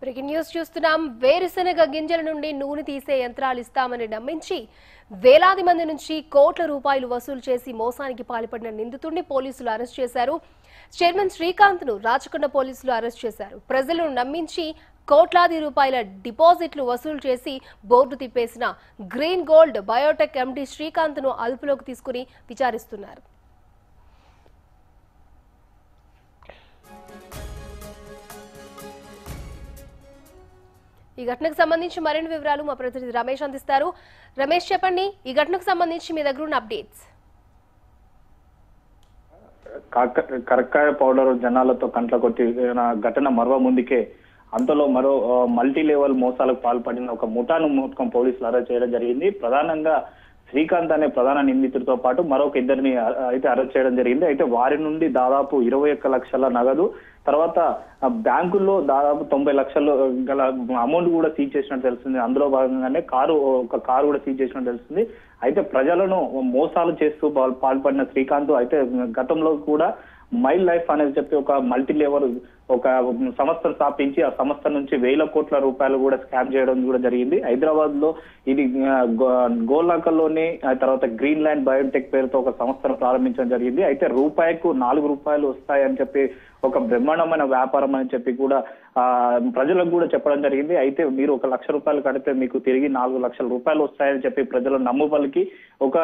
Breaking news చూస్తున్నాం. వేరుశనగ గింజల నుండి నూనె తీసే యంత్రాలు ఇస్తామని నమ్మించి వేలాది మంది నుంచి కోట్ల రూపాయలు వసూలు చేసి మోసానికి పాల్పడిన నిందితుడిని పోలీసులు అరెస్ట్ చేశారు. చైర్మన్ శ్రీకాంత్ ను రాచకొండ పోలీసులు అరెస్ట్ చేశారు. ప్రజలను నమ్మించి కోట్లాది రూపాయల డిపాజిట్లు వసూలు చేసి బోర్డు తిప్పేసిన green gold biotech MD Srikanth ను అదుపులోకి తీసుకుని విచారిస్తున్నారు. ఈ ఘటనకు సంబంధించి మరిన్ని వివరాలు మా ప్రతినిధి రమేష్ అందిస్తారు. రమేష్, చెప్పండి, ఈ ఘటనకు సంబంధించి మీ దగ్గర ఉన్న అప్డేట్స్. కరక్కాయ పౌడర్ జనాలతో కంట్ల కొట్టిన ఘటన మరో ముందుకే అంతలో మరో మల్టీ లెవెల్ మోసాలకు పాల్పడిన ఒక ముఠాను మొత్తం పోలీసులు అరెస్ట్ చేయడం జరిగింది. ప్రధానంగా శ్రీకాంత్ అనే ప్రధాన నిందితుడితో పాటు మరొక ఇద్దరిని అయితే అరెస్ట్ చేయడం జరిగింది. అయితే వారి నుండి దాదాపు 21 లక్షల నగదు, తర్వాత బ్యాంకుల్లో దాదాపు 90 లక్షలు గల అమౌంట్ కూడా సీజ్ చేసినట్టు తెలుస్తుంది. అందులో భాగంగానే ఒక కారు కూడా సీజ్ చేసినట్టు తెలుస్తుంది. అయితే ప్రజలను మోసాలు చేస్తూ పాల్పడిన శ్రీకాంత్ అయితే గతంలో కూడా మైల్ లైఫ్ అనేది చెప్పి ఒక మల్టీ లెవెల్ ఒక సంస్థను స్థాపించి ఆ సంస్థ నుంచి వేల కోట్ల రూపాయలు కూడా స్కామ్ చేయడం కూడా జరిగింది. హైదరాబాద్ లో ఇది గోల్నాకల్లోని తర్వాత గ్రీన్ ల్యాండ్ బయోటెక్ పేరుతో ఒక సంస్థను ప్రారంభించడం జరిగింది. అయితే రూపాయికు 4 రూపాయలు వస్తాయని చెప్పి ఒక బ్రహ్మాండమైన వ్యాపారం అని చెప్పి కూడా ప్రజలకు కూడా చెప్పడం జరిగింది. అయితే మీరు 1 లక్ష రూపాయలు కడితే మీకు తిరిగి 4 లక్షల రూపాయలు వస్తాయని చెప్పి ప్రజలను నమ్ముబలికి ఒక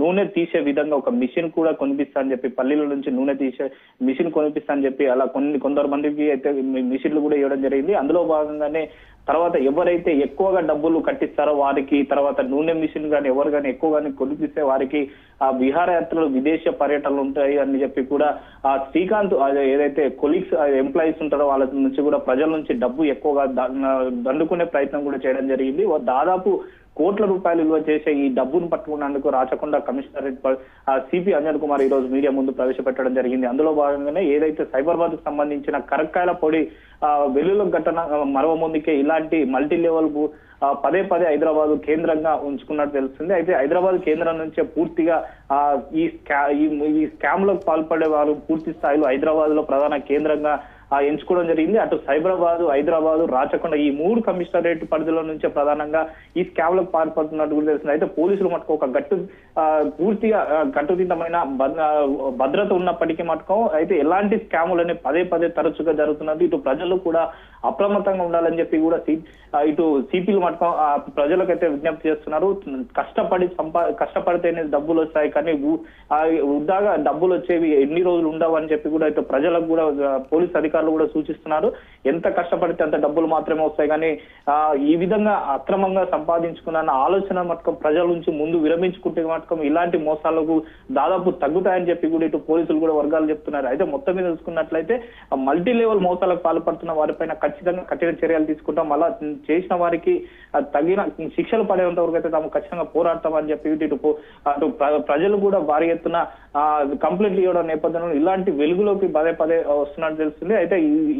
నూనె తీసే విధంగా ఒక మిషన్ కూడా కొనిపిస్తా అని చెప్పి, పల్లీల నుంచి నూనె తీసే మిషన్ కొనిపిస్తా అని చెప్పి అలా కొందరు మందికి అయితే మిషన్లు కూడా ఇవ్వడం జరిగింది. అందులో భాగంగానే తర్వాత ఎవరైతే ఎక్కువగా డబ్బులు కట్టిస్తారో వారికి, తర్వాత నూనె మిషన్ కానీ ఎవరు కానీ ఎక్కువగానే కొనిపిస్తే వారికి ఆ విహారయాత్రలు విదేశ పర్యటనలు ఉంటాయి అని చెప్పి కూడా ఆ శ్రీకాంత్ ఏదైతే కొలీగ్స్ ఎంప్లాయీస్ ఉంటారో వాళ్ళ నుంచి కూడా ప్రజల నుంచి డబ్బు ఎక్కువగా దండుకునే ప్రయత్నం కూడా చేయడం జరిగింది. దాదాపు కోట్ల రూపాయలు విలువ చేసే ఈ డబ్బును పట్టుకున్నందుకు రాచకొండ కమిషనరేట్ సిపి అంజన్ కుమార్ ఈ రోజు మీడియా ముందు ప్రవేశపెట్టడం జరిగింది. అందులో భాగంగానే ఏదైతే సైబరాబాద్ కు సంబంధించిన కరక్కాయల పొడి వెల్లుల ఘటన మరో ముందుకే ఇలాంటి మల్టీ లెవెల్ పదే హైదరాబాద్ కేంద్రంగా ఉంచుకున్నట్టు తెలుస్తుంది. అయితే హైదరాబాద్ కేంద్రం నుంచే పూర్తిగా ఈ స్కామ్ లకు పాల్పడే వారు పూర్తి స్థాయిలో హైదరాబాద్ లో ప్రధాన కేంద్రంగా ఎంచుకోవడం జరిగింది. అటు సైబరాబాద్, హైదరాబాద్, రాచకొండ ఈ 3 కమిషనరేట్ పరిధిలో నుంచే ప్రధానంగా ఈ స్కామ్ లకు పాల్పడుతున్నట్టు కూడా తెలుస్తుంది. అయితే పోలీసులు మటుకు ఒక పూర్తిగా కట్టుదిట్టమైన భద్రత ఉన్నప్పటికీ మటుకు అయితే ఎలాంటి స్కాములని పదే తరచుగా జరుగుతున్నది. ఇటు ప్రజలు కూడా అప్రమత్తంగా ఉండాలని చెప్పి కూడా ఇటు సిపిలు మటుకు ప్రజలకైతే విజ్ఞప్తి చేస్తున్నారు. కష్టపడితేనే డబ్బులు వస్తాయి, కానీ వృద్ధాగా డబ్బులు వచ్చేవి ఎన్ని రోజులు ఉండవు అని చెప్పి కూడా ఇటు ప్రజలకు కూడా పోలీస్ అధికారులు కూడా సూచిస్తున్నారు. ఎంత కష్టపడితే అంత డబ్బులు మాత్రమే వస్తాయి, కానీ ఈ విధంగా అక్రమంగా సంపాదించుకున్న ఆలోచన మటుకు ప్రజల నుంచి ముందు విరమించుకుంటే మటుకు ఇలాంటి మోసాలకు దాదాపు తగ్గుతాయని చెప్పి కూడా ఇటు పోలీసులు కూడా వర్గాలు చెప్తున్నారు. అయితే మొత్తం మీద చూసుకున్నట్లయితే మల్టీ లెవెల్ మోసాలకు పాల్పడుతున్న వారిపైన ఖచ్చితంగా కఠిన చర్యలు తీసుకుంటాం, అలా చేసిన వారికి తగిన శిక్షలు పడేంత వరకు అయితే తాము ఖచ్చితంగా పోరాడతామని చెప్పి అటు ప్రజలు కూడా భారీ ఎత్తున కంప్లైంట్లు ఇవ్వడం నేపథ్యంలో ఇలాంటి వెలుగులోకి పదే వస్తున్నట్టు తెలుస్తుంది. అయితే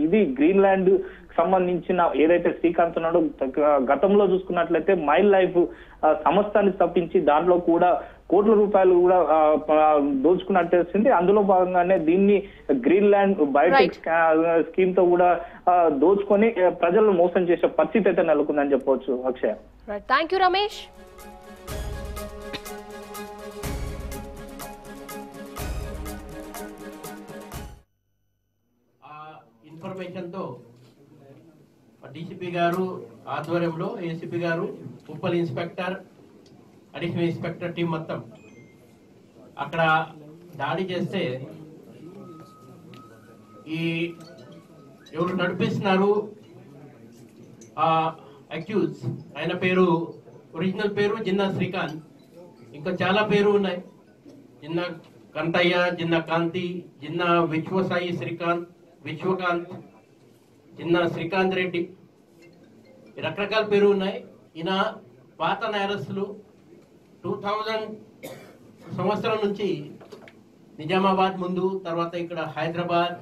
ఇది గ్రీన్ ల్యాండ్ సంబంధించిన ఏదైతే శ్రీకాంత్ ఉన్నాడో గతంలో చూసుకున్నట్లయితే మైల్ లైఫ్ సంస్థని స్థాపించి దాంట్లో కూడా కోట్ల రూపాయలు కూడా దోచుకున్నట్టు తెలిసింది. అందులో భాగంగానే దీన్ని గ్రీన్ ల్యాండ్ బయోటెక్ స్కీమ్ తో కూడా దోచుకొని ప్రజలను మోసం చేసే పరిస్థితి అయితే నెలకొందని చెప్పవచ్చు. అక్షయ, థ్యాంక్ యూ రమేష్. ఇన్ఫర్మేషన్ తో డీసీపీ గారు ఆధ్వర్యంలో ఏసీపీ గారు, Uppal inspector, additional inspector team మొత్తం అక్కడ దాడి చేస్తే ఈ ఎవరు నడిపిస్తున్నారు ఆ అక్యూజ్, ఆయన పేరు ఒరిజినల్ పేరు జిన్నా శ్రీకాంత్, ఇంకా చాలా పేరు ఉన్నాయి. జిన్నా కంతయ్య, జిన్నా కాంతి, జిన్నా విశ్వసాయి శ్రీకాంత్, విశ్వకాంత్, జిన్నా శ్రీకాంత్ రెడ్డి, రకరకాల పేరు ఉన్నాయి. ఈయన పాత నేరస్తులు 2000 సంవత్సరం నుంచి నిజామాబాద్ ముందు, తర్వాత ఇక్కడ హైదరాబాద్,